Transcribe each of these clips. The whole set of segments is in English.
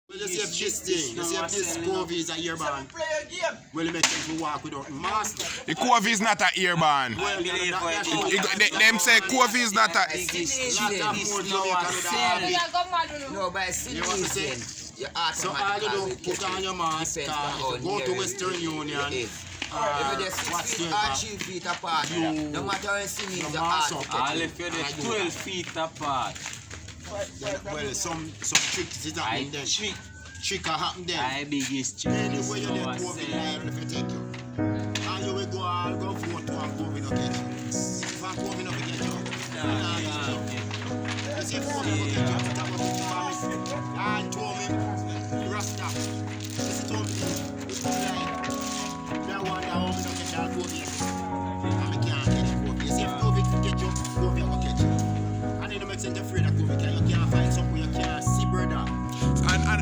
Well, you see if this thing, you see if this COVID is a earband. Well, it makes sense to walk without mask. The COVID is not a earband. Well, Them say COVID is not a. No, but You want to say? So all you do, put on your mask, go to Western Union. If you're 6 feet or 3 feet apart, no matter how you see me, the art will catch All you. if you're 12 feet apart. Well, some tricks is happening then. Trick happen then. I biggest trick Anyway, is you get COVID liable if you take you. And you will go vote to and COVID no catch you. If and COVID no catch you. You see COVID no catch you, that was the promise. And told me, Rasta, this told me, it's like, I wonder how me no catch all COVID. And me can't catch COVID. You see if COVID catch you, COVID will catch you. And it don't make sense to afraid of COVID, because you can't find somewhere you can't see brother.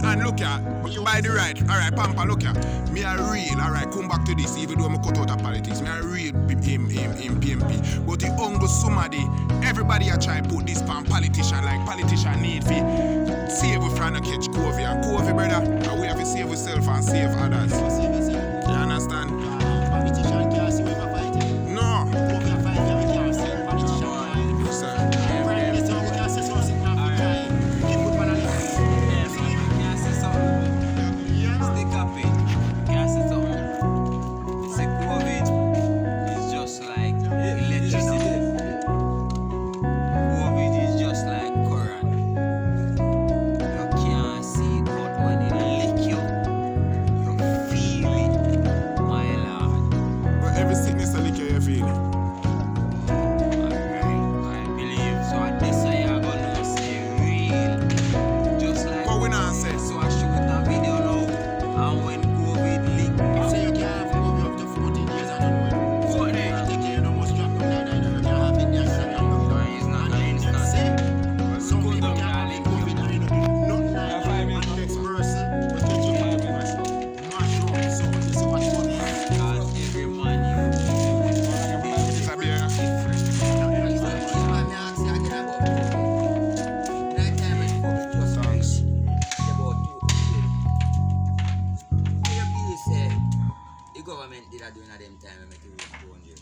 And look at, by the right, alright, Pampa, look at, me a real, alright, come back to this, even though I cut out of politics, me a real him PMP. But the uncle somebody, everybody a try put this pan politician, like politician need to save we from the catch COVID. And COVID, brother, and we have to save ourselves and save others. You understand? Politician can't see where we're fighting. No. COVID fight, we can't see. Politician can't. Sir. Prime Minister, we can't see something Africa. Give me one of them. Can't say something. Yeah. Stick up it. Can't say something. Say COVID is just like electricity. COVID is just like current. You can't see it, but when it lick you, you feel it, my lord. But every sickness a lick you feel it. I believe so. At this I am gonna say real. Just like But we not say. so I shoot a video now, and when COVID lick, Say you can't have COVID up to 14 years and you know it. So What? you take care, you know, most drop them down, you can't have it there, you can't have it. it's not And then instant. say, some people can't have COVID and you know, nothing like that. And the next person will catch you by the mash up. So you see what you mean? Because every man you It's a beer. The government did a doing at them time and make it go on there.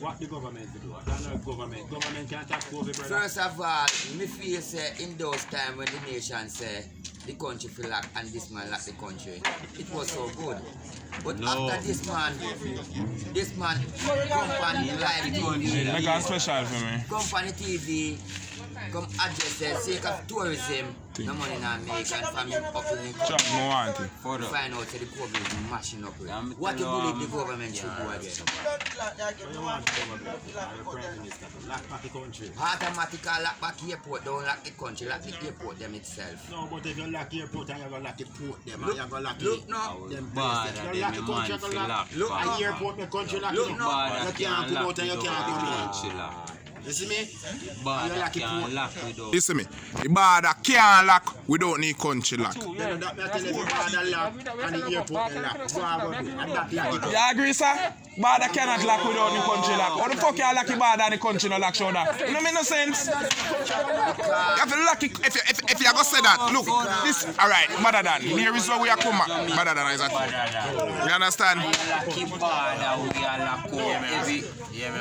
What the government do? I don't know government. Government can't attack COVID, brother. First of all, me feel say in those times when the nation say the country feel lock and this man lock the country, it was so good. But after this man company live TV, Make a special for me. company TV come address the sake of tourism, no money not make and family up in the Chop, country. no want it. for the Find out that the COVID is mashing up. I'm What you telling believe you, the government should do again? You want the government, the prime minister, to lock back the country. Automatically lock back airport, don't lock the country, lock the airport them itself. No, but if you lock airport and you're going to lock the port them, and you're going to lock Look it. now, Them bad places. and You lock them the country, man you feel lock. lock. Look, And no. airport, the country lock. Look, it. no. Bad You that can't can't come lock out and you without can't do a it. country lock. You see me? Bad You that lock it can't port. lock without. Listen me, the border can't lock, we don't need country lock. Then that me tell you, if you border lock and the airport they lock, go and go do it. And that lock it up. You agree, sir? Border cannot lock without the country lock. How the fuck you lock the border and the country no lock shoulder? It don't make no sense. You have to lock it. If you go say that, look, this, alright, better than, here is where we are come back. Better than is that. You understand? Lucky bad, we are lucky. Yeah, me